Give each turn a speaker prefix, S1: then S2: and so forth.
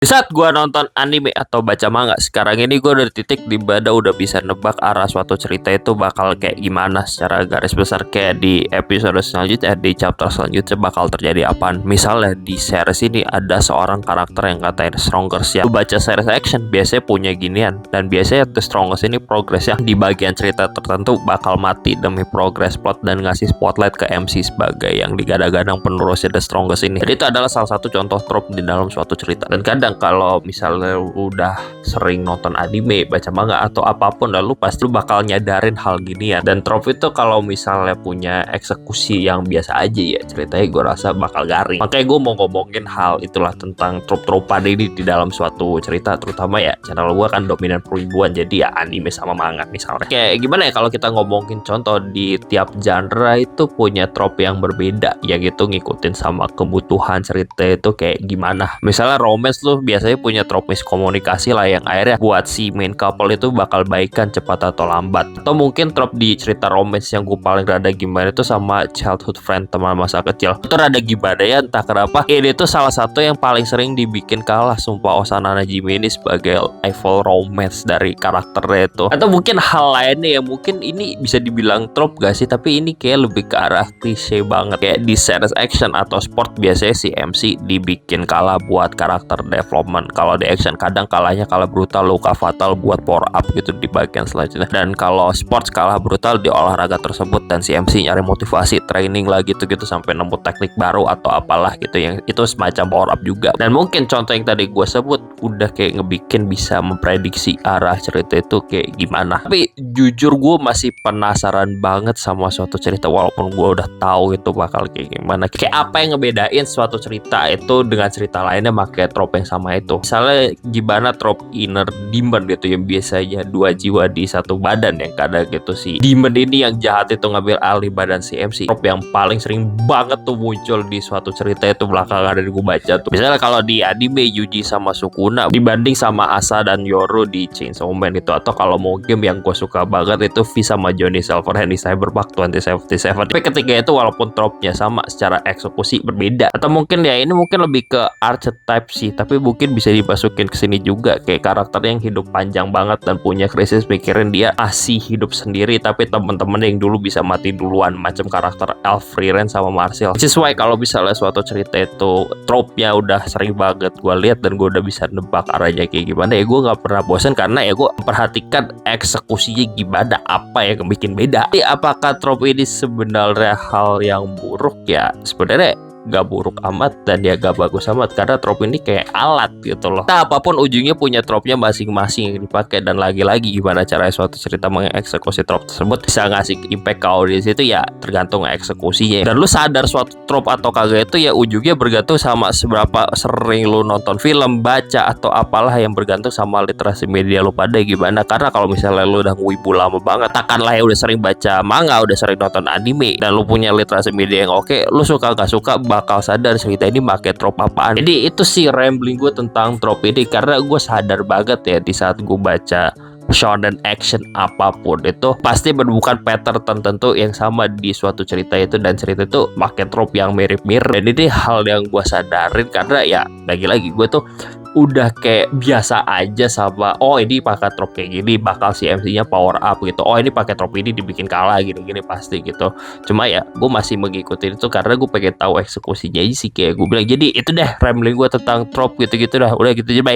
S1: Di saat gua nonton anime atau baca manga, sekarang ini gua udah di titik di mana udah bisa nebak arah suatu cerita itu bakal kayak gimana secara garis besar, kayak di episode selanjutnya, di chapter selanjutnya bakal terjadi apaan. Misalnya di series ini ada seorang karakter yang katanya Strongest ya. Lu baca series action biasanya punya ginian, dan biasanya The Strongest ini progresnya di bagian cerita tertentu bakal mati demi progress plot dan ngasih spotlight ke MC sebagai yang digadang-gadang penerusnya The Strongest ini. Jadi itu adalah salah satu contoh trope di dalam suatu cerita. Dan kadang kalau misalnya lu udah sering nonton anime, baca manga atau apapun, lalu pasti lu bakal nyadarin hal gini ya. Dan trope itu kalau misalnya punya eksekusi yang biasa aja ya, ceritanya gue rasa bakal garing. Makanya gue mau ngomongin hal itulah, tentang trope-tropean ini di dalam suatu cerita, terutama ya channel gue kan dominan perwibuan, jadi ya anime sama manga misalnya. Kayak gimana ya kalau kita ngomongin contoh, di tiap genre itu punya trope yang berbeda ya gitu, ngikutin sama kebutuhan cerita itu kayak gimana. Misalnya romance lu biasanya punya trope miskomunikasi lah, yang akhirnya buat si main couple itu bakal baikan cepat atau lambat. Atau mungkin trope di cerita romance yang gue paling rada gimana itu sama childhood friend, teman masa kecil. Itu rada gimana ya, entah kenapa ini tuh salah satu yang paling sering dibikin kalah, sumpah, Osana Najimi ini sebagai level romance dari karakternya itu. Atau mungkin hal lainnya yang mungkin ini bisa dibilang trope gak sih, tapi ini kayak lebih ke arah klise banget. Kayak di series action atau sport biasanya si MC dibikin kalah buat karakter development. Kalau di action kadang kalahnya kalah brutal, luka fatal buat power up gitu di bagian selanjutnya. Dan kalau sports kalah brutal di olahraga tersebut, dan si MC nyari motivasi training lagi gitu sampai nemu teknik baru atau apalah gitu, yang itu semacam power up juga. Dan mungkin contoh yang tadi gue sebut udah kayak ngebikin bisa memprediksi arah cerita itu kayak gimana. Tapi jujur gue masih penasaran banget sama suatu cerita, walaupun gue udah tahu itu bakal kayak gimana. Kayak apa yang ngebedain suatu cerita itu dengan cerita lainnya pakai trope yang sama itu. Misalnya gimana trope inner demon gitu, yang biasanya dua jiwa di satu badan, yang kadang gitu si demon ini yang jahat itu ngambil alih badan si MC. Trope yang paling sering banget tuh muncul di suatu cerita itu belakangan dari gue baca tuh. Misalnya kalau di anime Yuji sama Sukuna dibanding sama Asa dan Yoru di Chainsaw Man itu. Atau kalau mau game yang gue suka banget itu V sama Johnny Silverhand di Cyberpunk 2077. Tapi ketika itu walaupun trope-nya sama, secara eksekusi berbeda. Atau mungkin ya ini mungkin lebih ke archetype sih, tapi mungkin bisa dimasukin ke sini juga, kayak karakter yang hidup panjang banget dan punya krisis mikirin dia masih hidup sendiri, tapi temen-temen yang dulu bisa mati duluan, macam karakter Elf, Frieren sama Marcel. Sesuai kalau misalnya suatu cerita itu trope-nya udah sering banget gue lihat dan gue udah bisa nebak arahnya kayak gimana, ya gue nggak pernah bosan karena ya gue memperhatikan eksekusinya gimana, apa yang bikin beda. Jadi apakah trope ini sebenarnya hal yang buruk? Ya sebenarnya gak buruk amat, dan ya gak bagus amat, karena trope ini kayak alat gitu loh. Nah apapun ujungnya punya trope-nya masing-masing yang dipakai, dan lagi-lagi gimana cara suatu cerita mengeksekusi trope tersebut bisa ngasih impact ke audiens itu ya tergantung eksekusinya. Dan lu sadar suatu trope atau kagak itu ya ujungnya bergantung sama seberapa sering lu nonton film, baca atau apalah, yang bergantung sama literasi media lu pada gimana. Karena kalau misalnya lu udah ngewibu lama banget, takkanlah ya udah sering baca manga, udah sering nonton anime, dan lu punya literasi media yang oke, lu suka gak suka bakal sadar cerita ini pakai trope apaan. Jadi itu sih rambling gue tentang trope ini, karena gue sadar banget ya di saat gue baca shonen action apapun itu pasti menemukan pattern tertentu yang sama di suatu cerita itu, dan cerita itu pakai trope yang mirip-mirip. Dan ini hal yang gue sadarin karena ya lagi-lagi gue tuh udah kayak biasa aja sama, oh ini pakai trope kayak gini bakal si MC-nya power up gitu, oh ini pakai trope ini dibikin kalah gini-gini pasti gitu. Cuma ya gue masih mengikuti itu karena gue pengen tahu eksekusinya aja sih, kayak gue bilang. Jadi itu deh rambling gue tentang trope gitu-gitu dah, udah gitu aja, bye.